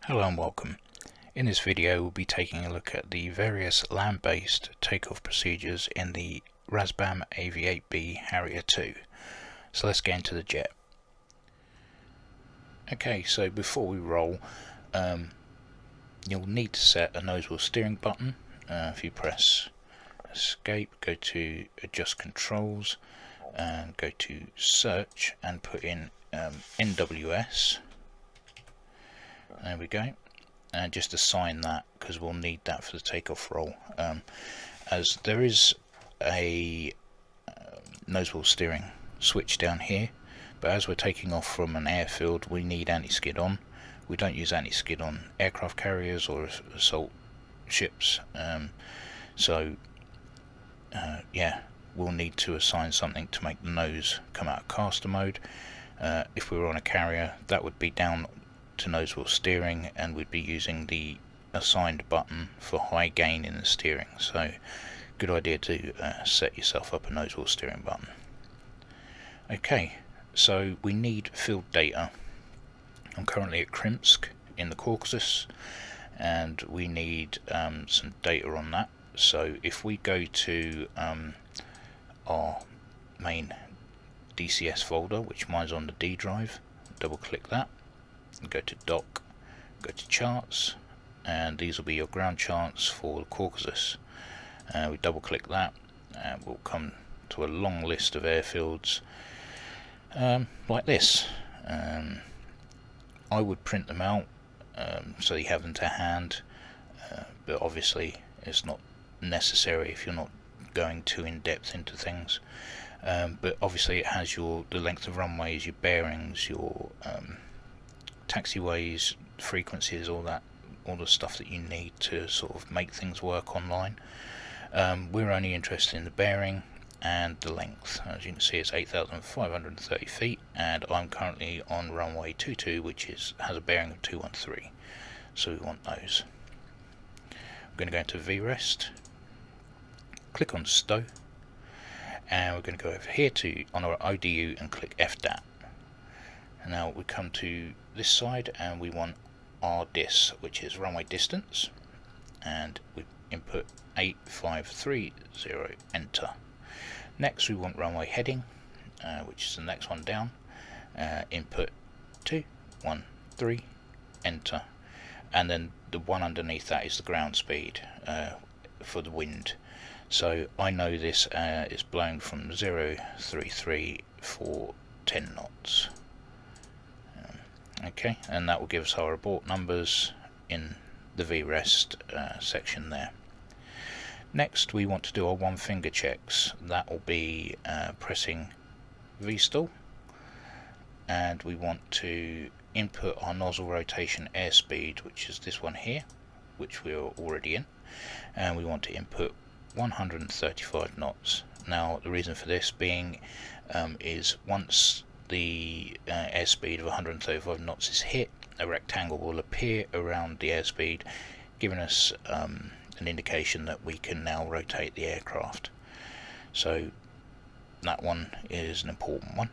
Hello and welcome. In this video we'll be taking a look at the various land-based takeoff procedures in the RAZBAM AV-8B Harrier II. So let's get into the jet. Okay, so before we roll, you'll need to set a nose wheel steering button. If you press escape, go to adjust controls and go to search and put in NWS. There we go, and just assign that because we'll need that for the takeoff roll, as there is a nose wheel steering switch down here, but as we're taking off from an airfield we need anti-skid on. We don't use anti-skid on aircraft carriers or assault ships, yeah, we'll need to assign something to make the nose come out of caster mode. If we were on a carrier, that would be down to nose wheel steering, and we'd be using the assigned button for high gain in the steering. So good idea to set yourself up a nose wheel steering button. Okay, so we need field data. I'm currently at Krimsk in the Caucasus, and we need some data on that. So if we go to our main DCS folder, which mine's on the D drive, double click that, go to dock, go to charts, and these will be your ground charts for the Caucasus. We double click that and we'll come to a long list of airfields like this. I would print them out so you have them to hand, but obviously it's not necessary if you're not going too in depth into things. But obviously it has the length of runways, your bearings, your taxiways, frequencies, all the stuff that you need to sort of make things work online. We're only interested in the bearing and the length. As you can see, it's 8,530 feet, and I'm currently on runway 22, which has a bearing of 213, so we want those. I'm going to go into VREST, click on stow, and we're going to go over here on our ODU and click FDAT. And now we come to this side and we want our DIS, which is runway distance, and we input 8530, enter. Next we want runway heading, which is the next one down, input 213, enter, and then the one underneath that is the ground speed for the wind. So I know this is blowing from 033 for 10 knots. Okay, and that will give us our abort numbers in the VREST section there. Next we want to do our one finger checks. That will be pressing VSTOL, and we want to input our nozzle rotation airspeed, which is this one here, which we are already in, and we want to input 135 knots. Now the reason for this being is once the airspeed of 135 knots is hit, a rectangle will appear around the airspeed, giving us an indication that we can now rotate the aircraft. So that one is an important one.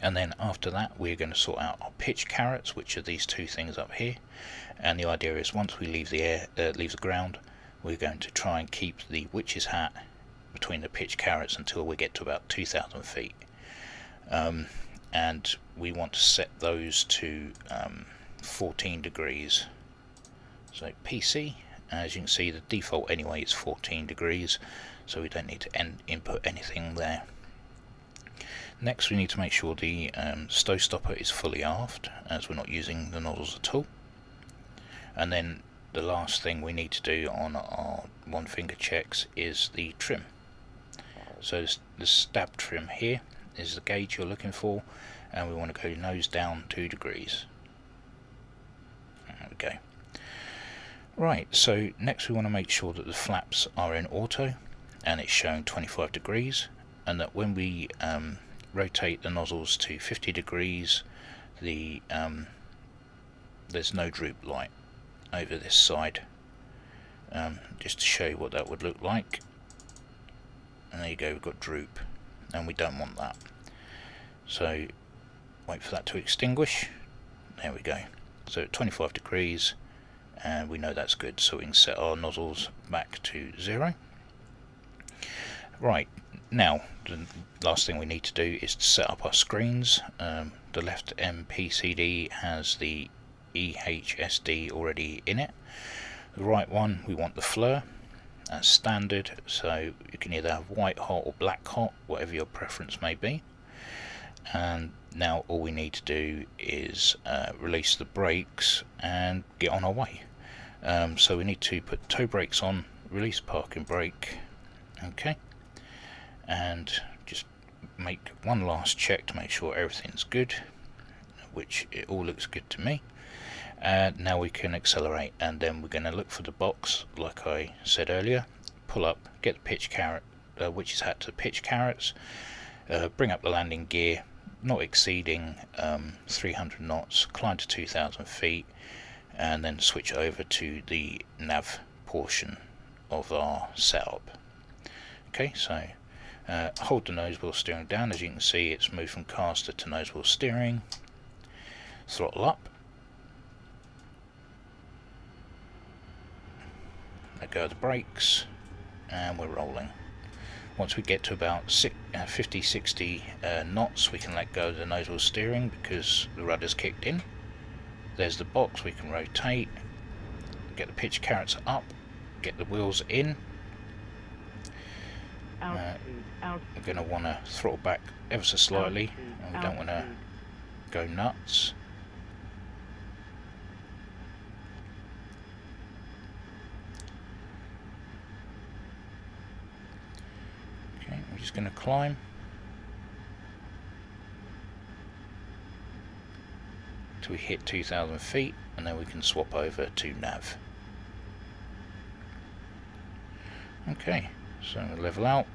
And then after that we're going to sort out our pitch carrots, which are these two things up here, and the idea is once we leave the ground, we're going to try and keep the witch's hat between the pitch carrots until we get to about 2,000 feet. And we want to set those to 14 degrees. So PC, as you can see, the default anyway is 14 degrees, so we don't need to input anything there. Next we need to make sure the stow stopper is fully aft, as we're not using the nozzles at all. And then the last thing we need to do on our one finger checks is the trim. So the stab trim here is the gauge you're looking for, and we want to go nose down 2 degrees. There we go. Right, so next we want to make sure that the flaps are in auto and it's showing 25 degrees, and that when we rotate the nozzles to 50 degrees, there's no droop light over this side, just to show you what that would look like. And there you go, we've got droop, and we don't want that. So wait for that to extinguish. There we go. So at 25 degrees, and we know that's good, so we can set our nozzles back to 0. Right, now the last thing we need to do is to set up our screens. The left MPCD has the EHSD already in it. The right one, we want the FLIR as standard, so you can either have white hot or black hot, whatever your preference may be. And now all we need to do is release the brakes and get on our way. So we need to put toe brakes on, release parking brake, okay, and just make one last check to make sure everything's good, which it all looks good to me. And now we can accelerate, and then we're going to look for the box like I said earlier, pull up, get the pitch carrot, which is hat to pitch carrots, bring up the landing gear, not exceeding 300 knots, climb to 2,000 feet, and then switch over to the nav portion of our setup. Okay, so hold the nose wheel steering down. As you can see, it's moved from caster to nose wheel steering. Throttle up. Let go of the brakes, and we're rolling. Once we get to about 50-60 knots, we can let go of the nose wheel steering because the rudder's kicked in. There's the box, we can rotate, get the pitch carrots up, get the wheels in. We're going to want to throttle back ever so slightly, and we don't want to go nuts. Okay, we're just going to climb. Till we hit 2,000 feet, and then we can swap over to nav. Okay, so we'll level out,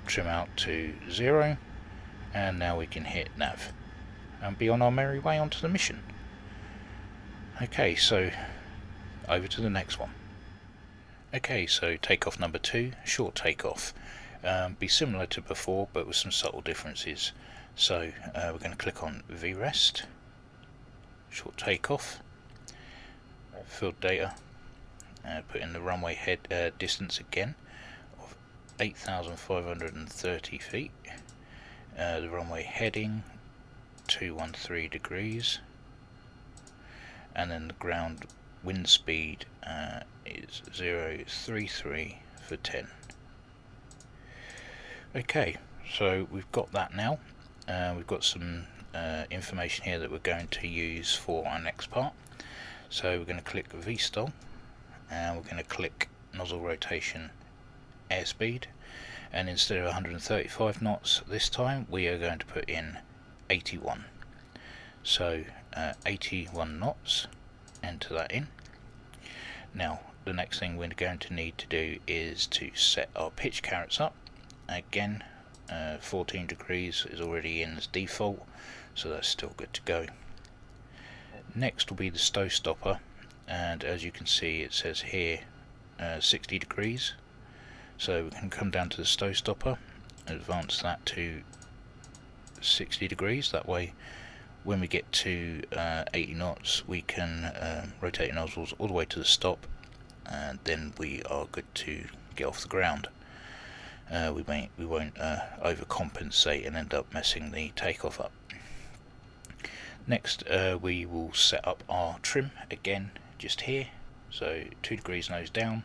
trim out to 0, and now we can hit nav and be on our merry way onto the mission. Okay, so over to the next one. Okay, so takeoff number 2, short takeoff. Be similar to before, but with some subtle differences. So we're going to click on VREST, short takeoff, field data, put in the runway head distance again of 8,530 feet, the runway heading 213 degrees, and then the ground wind speed is 033 for 10. Okay, so we've got that now. We've got some information here that we're going to use for our next part. So we're going to click VSTOL, and we're going to click nozzle rotation airspeed, and instead of 135 knots this time, we are going to put in 81. So 81 knots, enter that in. Now the next thing we're going to need to do is to set our pitch carrots up. Again, 14 degrees is already in as default, so that's still good to go. Next will be the stow stopper, and as you can see it says here 60 degrees, so we can come down to the stow stopper, advance that to 60 degrees. That way when we get to 80 knots we can rotate the nozzles all the way to the stop, and then we are good to get off the ground. We won't overcompensate and end up messing the takeoff up. Next we will set up our trim again just here, so 2 degrees nose down.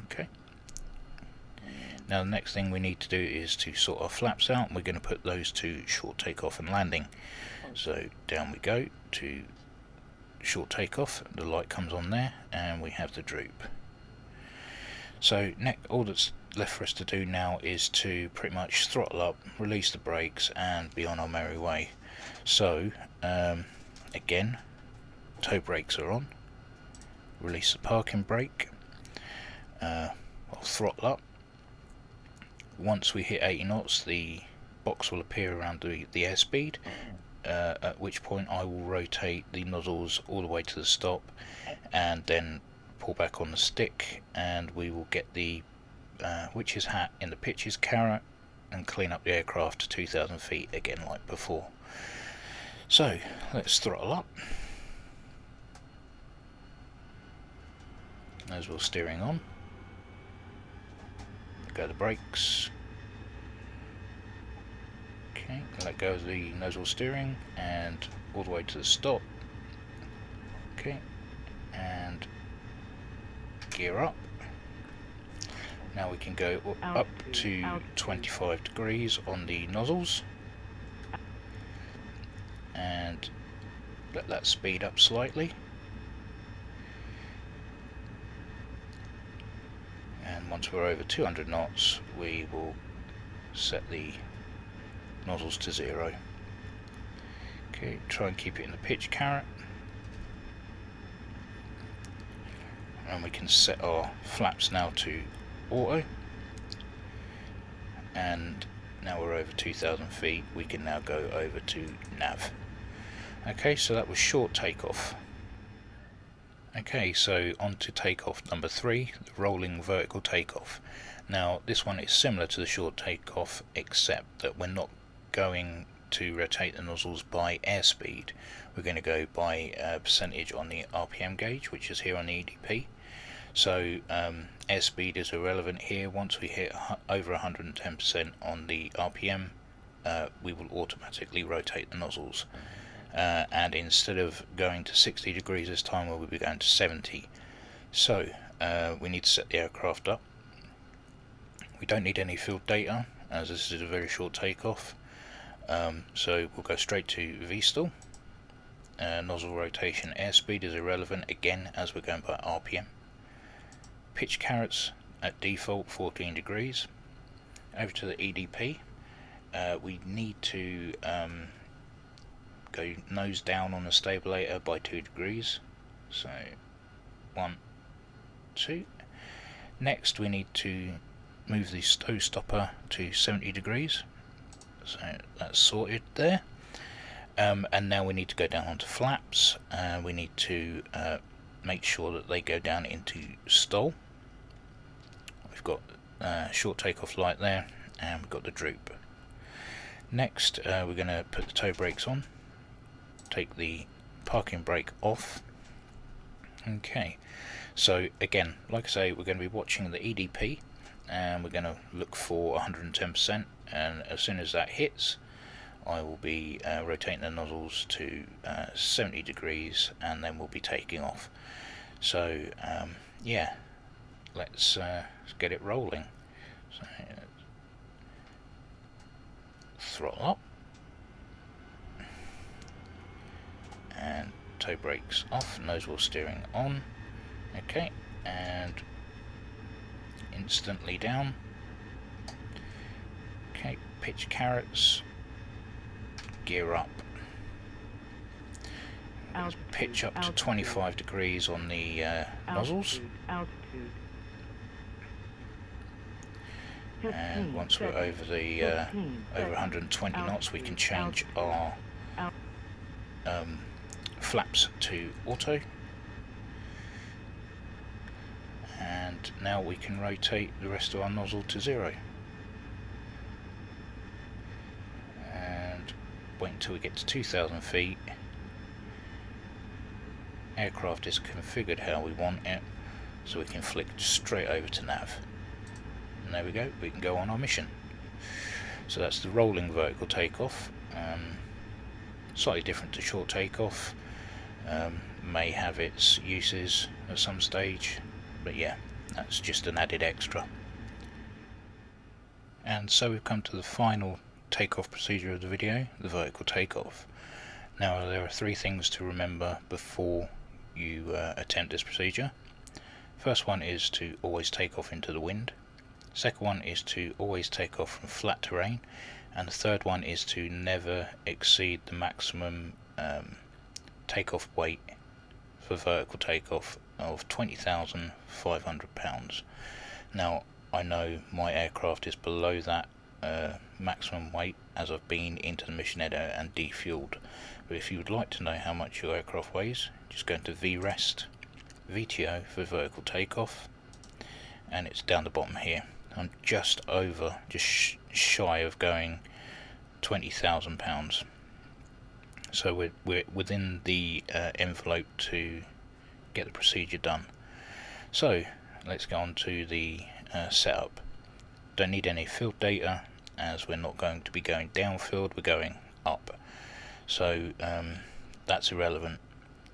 Okay. Now the next thing we need to do is to sort our flaps out, and we're going to put those to short takeoff and landing. So down we go to short takeoff, the light comes on there, and we have the droop. So all that's left for us to do now is to pretty much throttle up, release the brakes, and be on our merry way. So again, toe brakes are on, release the parking brake, I'll throttle up. Once we hit 80 knots the box will appear around the airspeed, at which point I will rotate the nozzles all the way to the stop and then pull back on the stick, and we will get the witch's hat in the pitch's carrot and clean up the aircraft to 2,000 feet again like before. So let's throttle up. Nozzle steering on. Go the brakes. Okay, let go of the nozzle steering and all the way to the stop. Okay, and gear up. Now we can go up to 25 degrees on the nozzles and let that speed up slightly. And once we're over 200 knots, we will set the nozzles to 0. Okay, try and keep it in the pitch carrot. And we can set our flaps now to auto. And now we're over 2,000 feet, we can now go over to nav. Okay, so that was short takeoff. Okay, so on to takeoff number 3, the rolling vertical takeoff. Now this one is similar to the short takeoff, except that we're not going to rotate the nozzles by airspeed. We're going to go by percentage on the RPM gauge, which is here on the EDP. So airspeed is irrelevant here. Once we hit over 110% on the RPM, we will automatically rotate the nozzles. And instead of going to 60 degrees this time, we'll be going to 70. So we need to set the aircraft up. We don't need any field data, as this is a very short takeoff. So we'll go straight to VSTOL. Nozzle rotation airspeed is irrelevant again, as we're going by RPM. Pitch carrots at default 14 degrees. Over to the EDP. We need to go nose down on the stabilator by 2 degrees. So 1, 2. Next we need to move the stow stopper to 70 degrees. So that's sorted there. And now we need to go down onto flaps. We need to make sure that they go down into stall. We've got short takeoff light there, and we've got the droop. Next we're going to put the toe brakes on, take the parking brake off. Okay, so again, like I say, we're going to be watching the EDP, and we're going to look for 110%, and as soon as that hits, I will be rotating the nozzles to 70 degrees, and then we'll be taking off. So yeah, let's get it rolling. So throttle up, and toe brakes off, nose wheel steering on. Okay, and instantly down. Okay, pitch carrots, gear up. Let's pitch up to 25 degrees on the nozzles. And once we're over the over 120 knots, we can change our flaps to auto. And now we can rotate the rest of our nozzle to 0. And wait until we get to 2,000 feet. Aircraft is configured how we want it, so we can flick straight over to nav. And there we go, we can go on our mission. So that's the rolling vertical takeoff. Slightly different to short takeoff. May have its uses at some stage, but yeah, that's just an added extra. And so we've come to the final takeoff procedure of the video, the vertical takeoff. Now there are 3 things to remember before you attempt this procedure. First one is to always take off into the wind. Second one is to always take off from flat terrain, and the third one is to never exceed the maximum takeoff weight for vertical takeoff of 20,500 pounds. Now I know my aircraft is below that maximum weight, as I've been into the mission editor and defueled, but if you would like to know how much your aircraft weighs, just go into VREST, VTO for vertical takeoff, and it's down the bottom here. I'm just shy of going 20,000 pounds. So we're within the envelope to get the procedure done. So let's go on to the setup. Don't need any field data, as we're not going to be going downfield, we're going up. So that's irrelevant.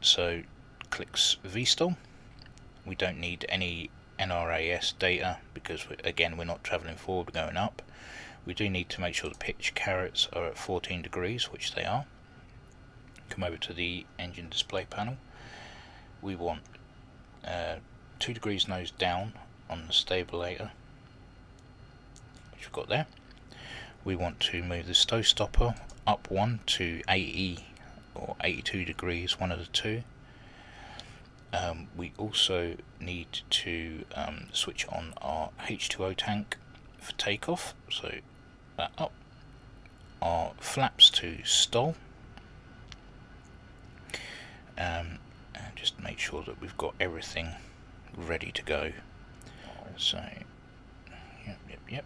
So clicks VSTOL. We don't need any NRAS data because again we're not travelling forward, we're going up. We do need to make sure the pitch carrots are at 14 degrees, which they are. Come over to the engine display panel. We want 2 degrees nose down on the stabilator, which we've got there. We want to move the stow stopper up 1 to 80 or 82 degrees, one of the two. We also need to switch on our H2O tank for takeoff, so that up. Our flaps to stall, and just make sure that we've got everything ready to go. So yep.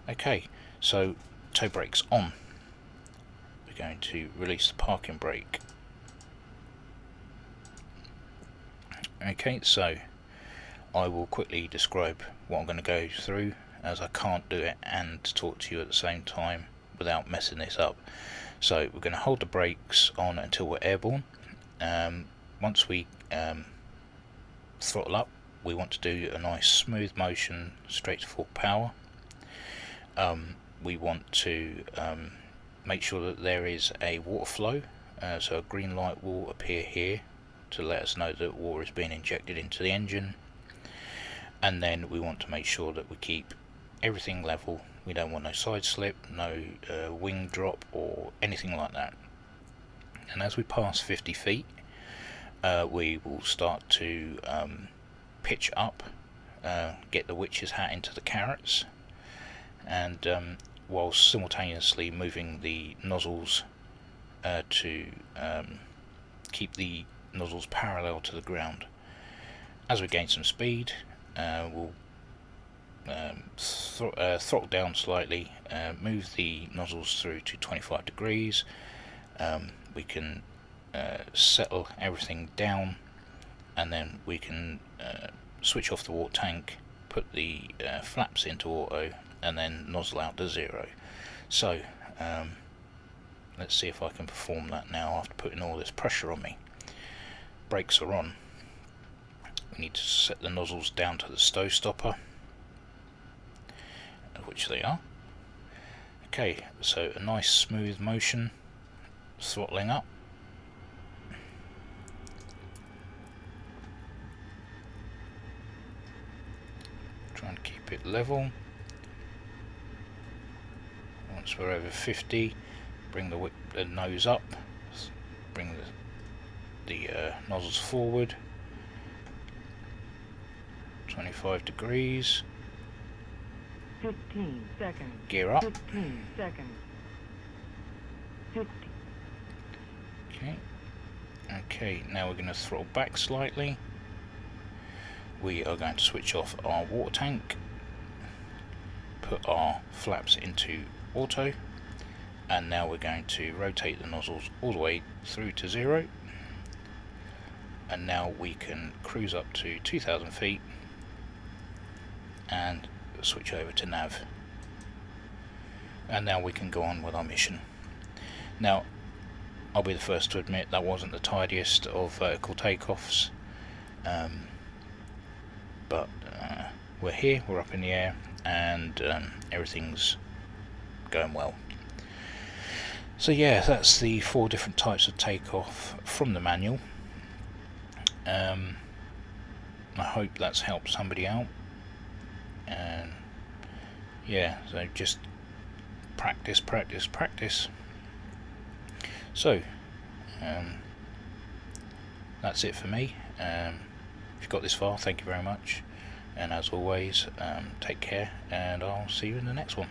Okay, so toe brakes on. We're going to release the parking brake. Okay, so I will quickly describe what I'm going to go through, as I can't do it and talk to you at the same time without messing this up. So we're going to hold the brakes on until we're airborne. Once we throttle up, we want to do a nice smooth motion straight to full power. We want to make sure that there is a water flow, so a green light will appear here to let us know that water is being injected into the engine. And then we want to make sure that we keep everything level. We don't want no side slip, no wing drop or anything like that. And as we pass 50 feet, we will start to pitch up, get the witch's hat into the carrots, and while simultaneously moving the nozzles to keep the nozzles parallel to the ground. As we gain some speed, we'll throttle down slightly, move the nozzles through to 25 degrees. We can settle everything down, and then we can switch off the water tank, put the flaps into auto, and then nozzle out to 0. So let's see if I can perform that now after putting all this pressure on me. Brakes are on. We need to set the nozzles down to the stow stopper, which they are. Okay, so a nice smooth motion, throttling up. Try and keep it level. Once we're over 50, bring the nose up, bring the nozzles forward, 25 degrees. 15 seconds. Gear up. 15 seconds. 50. Okay, now we're going to throttle back slightly. We are going to switch off our water tank, put our flaps into auto, and now we're going to rotate the nozzles all the way through to 0. And now we can cruise up to 2,000 feet and switch over to nav. And now we can go on with our mission. Now, I'll be the first to admit that wasn't the tidiest of vertical takeoffs, but we're here, we're up in the air, and everything's going well. So yeah, that's the 4 different types of takeoff from the manual. I hope that's helped somebody out, and yeah, so just practice. So that's it for me. If you've got this far, thank you very much, and as always, take care, and I'll see you in the next one.